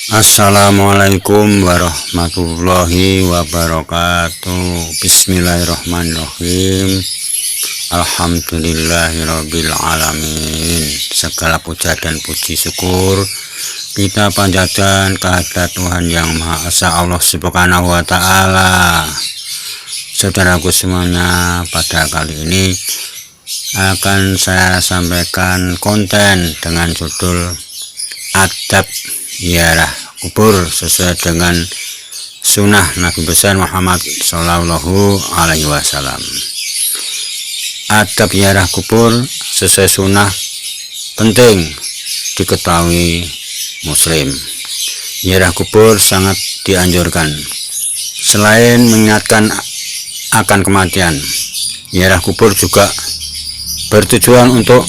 Assalamualaikum warahmatullahi wabarakatuh. Bismillahirrahmanirrahim. Alhamdulillahirabbil alamin. Segala puja dan puji syukur kita panjatkan kehadirat Tuhan Yang Maha Esa, Allah Subhanahu wa taala. Saudaraku semuanya, pada kali ini akan saya sampaikan konten dengan judul adab ziarah kubur sesuai dengan sunnah Nabi besar Muhammad Shallallahu Alaihi Wasallam. Adab ziarah kubur sesuai sunnah penting diketahui muslim. Ziarah kubur sangat dianjurkan. Selain mengingatkan akan kematian, ziarah kubur juga bertujuan untuk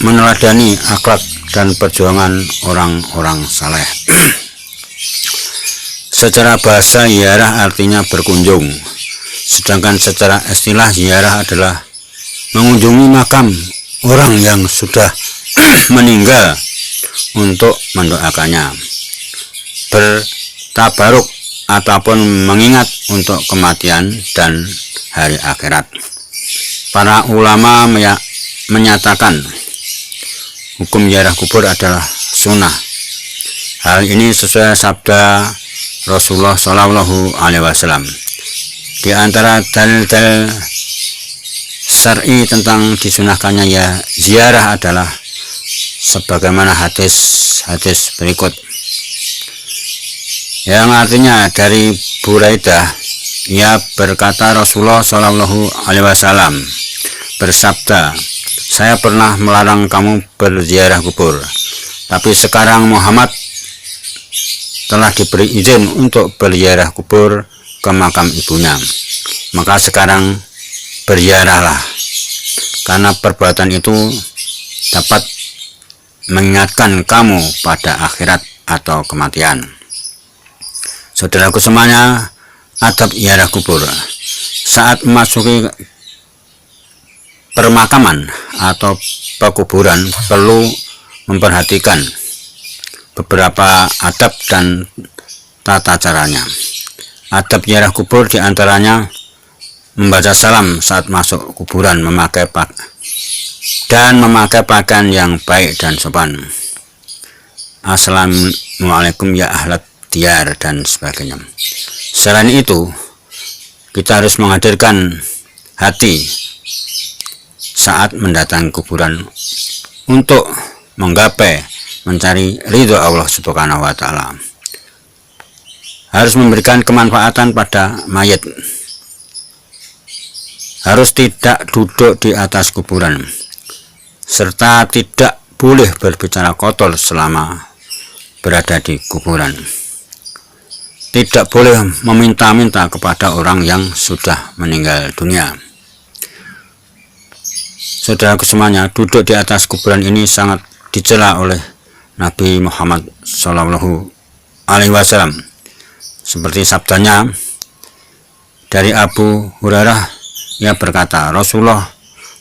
meneladani akhlak dan perjuangan orang-orang saleh. Secara bahasa ziarah artinya berkunjung, sedangkan secara istilah ziarah adalah mengunjungi makam orang yang sudah meninggal untuk mendoakannya, bertabaruk ataupun mengingat untuk kematian dan hari akhirat. Para ulama menyatakan hukum ziarah kubur adalah sunnah. Hal ini sesuai sabda Rasulullah Shallallahu Alaihi Wasallam. Di antara dalil-dalil syar'i tentang disunahkannya ziarah adalah sebagaimana hadis berikut, yang artinya dari Buraidah, ia berkata Rasulullah Shallallahu Alaihi Wasallam bersabda, saya pernah melarang kamu berziarah kubur, tapi sekarang Muhammad telah diberi izin untuk berziarah kubur ke makam ibunya. Maka sekarang berziarahlah, karena perbuatan itu dapat mengingatkan kamu pada akhirat atau kematian. Saudaraku semuanya, adab ziarah kubur. Saat memasuki permakaman atau pekuburan perlu memperhatikan beberapa adab dan tata caranya. Adab ziarah kubur diantaranya membaca salam saat masuk kuburan, memakai pakaian yang baik dan sopan. Assalamualaikum ya ahlat diyar dan sebagainya. Selain itu, kita harus menghadirkan hati saat mendatangi kuburan untuk menggapai mencari ridho Allah Subhanahu wa taala. Harus memberikan kemanfaatan pada mayit. Harus tidak duduk di atas kuburan, serta tidak boleh berbicara kotor selama berada di kuburan. Tidak boleh meminta-minta kepada orang yang sudah meninggal dunia. Saudaraku semuanya, duduk di atas kuburan ini sangat dicela oleh Nabi Muhammad Shallallahu Alaihi Wasallam. Seperti sabdanya dari Abu Hurairah, ia berkata, Rasulullah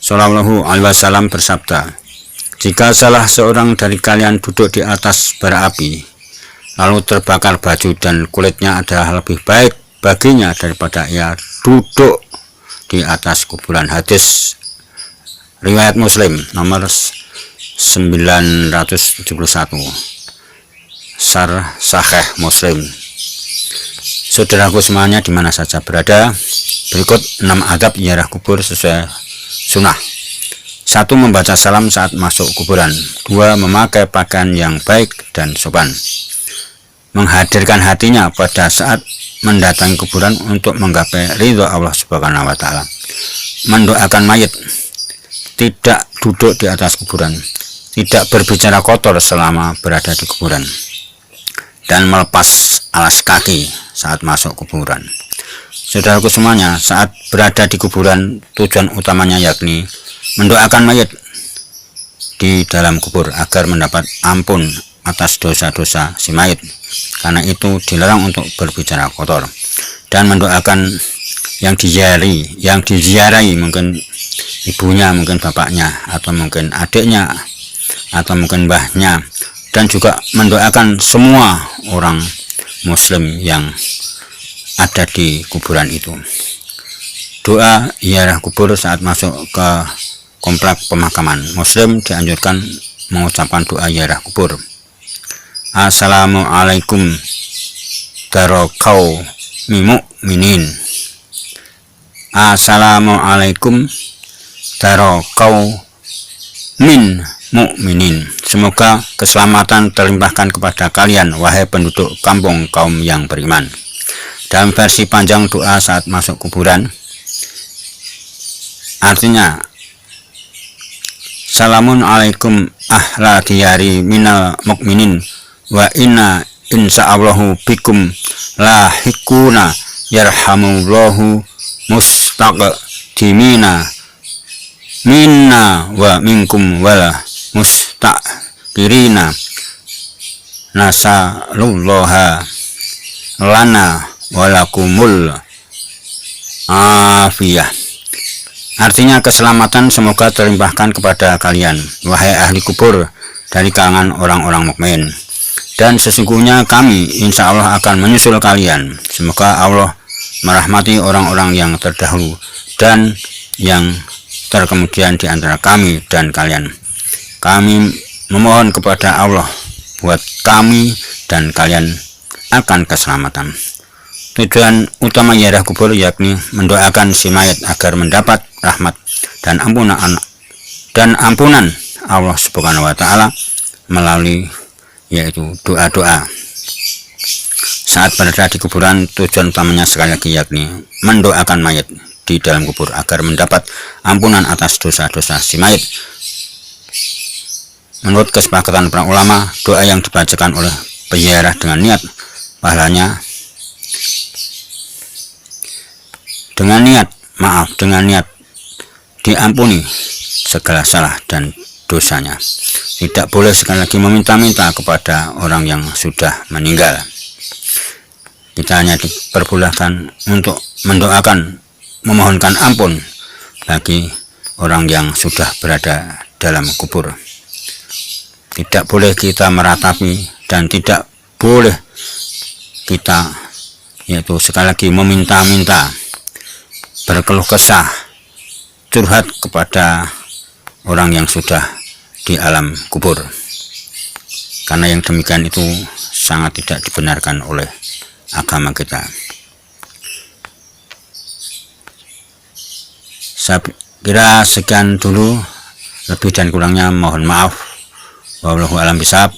Shallallahu Alaihi Wasallam bersabda, jika salah seorang dari kalian duduk di atas bara api, lalu terbakar baju dan kulitnya, adalah lebih baik baginya daripada ia duduk di atas kuburan. Hadis riwayat Muslim nomor 971, Syarh Sahih Muslim. Saudaraku semuanya, di mana saja berada, berikut 6 adab ziarah kubur sesuai sunnah. 1. Membaca salam saat masuk kuburan. 2. Memakai pakaian yang baik dan sopan. Menghadirkan hatinya pada saat mendatangi kuburan untuk menggapai ridho Allah Subhanahu wa taala. Mendoakan mayit. Tidak duduk di atas kuburan, tidak berbicara kotor selama berada di kuburan, dan melepas alas kaki saat masuk kuburan. Saudaraku semuanya, saat berada di kuburan, tujuan utamanya yakni mendoakan mayit di dalam kubur agar mendapat ampun atas dosa-dosa si mayit. Karena itu dilarang untuk berbicara kotor, dan mendoakan yang diziarahi mungkin ibunya, mungkin bapaknya, atau mungkin adiknya, atau mungkin mbahnya, dan juga mendoakan semua orang muslim yang ada di kuburan itu. Doa ziarah kubur saat masuk ke komplek pemakaman. Muslim dianjurkan mengucapkan doa ziarah kubur. Assalamualaikum darokau mukminin. Assalamualaikum darokau min mukminin. Semoga keselamatan terlimpahkan kepada kalian, wahai penduduk kampung kaum yang beriman. Dalam versi panjang doa saat masuk kuburan, artinya, Salamun alaikum ahla diyari minal mukminin wa inna insyaallahu bikum lahikuna yarhamullahu mustaqdimina minna wa minkum wala mustaqirina nasalullaha lana walakumul afiyah. Artinya, keselamatan semoga terlimpahkan kepada kalian, wahai ahli kubur dari kalangan orang-orang mukmin. Dan sesungguhnya kami insya Allah akan menyusul kalian. Semoga Allah merahmati orang-orang yang terdahulu dan yang terkemudian di antara kami dan kalian. Kami memohon kepada Allah buat kami dan kalian akan keselamatan. Tujuan utama ziarah kubur yakni mendoakan si mayat agar mendapat rahmat dan ampunan Allah Subhanahu wa taala melalui yaitu doa-doa. Saat berada di kuburan, tujuan utamanya sekali lagi yakni mendoakan mayat di dalam kubur agar mendapat ampunan atas dosa-dosa si mayat. Menurut kesepakatan para ulama, doa yang dibacakan oleh peziarah dengan niat pahalanya dengan niat diampuni segala salah dan dosanya. Tidak boleh sekali lagi meminta-minta kepada orang yang sudah meninggal. Kita hanya diperbolehkan untuk mendoakan, memohonkan ampun bagi orang yang sudah berada dalam kubur. Tidak boleh kita meratapi dan tidak boleh kita yaitu sekali lagi meminta-minta, berkeluh kesah, curhat kepada orang yang sudah di alam kubur, karena yang demikian itu sangat tidak dibenarkan oleh agama kita. Saya kira sekian dulu, lebih dan kurangnya mohon maaf. Wallahu a'lam bishawab.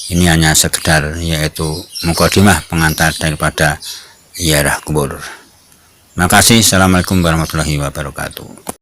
Ini hanya sekedar yaitu mukadimah pengantar daripada ziarah kubur. Terima kasih. Assalamualaikum warahmatullahi wabarakatuh.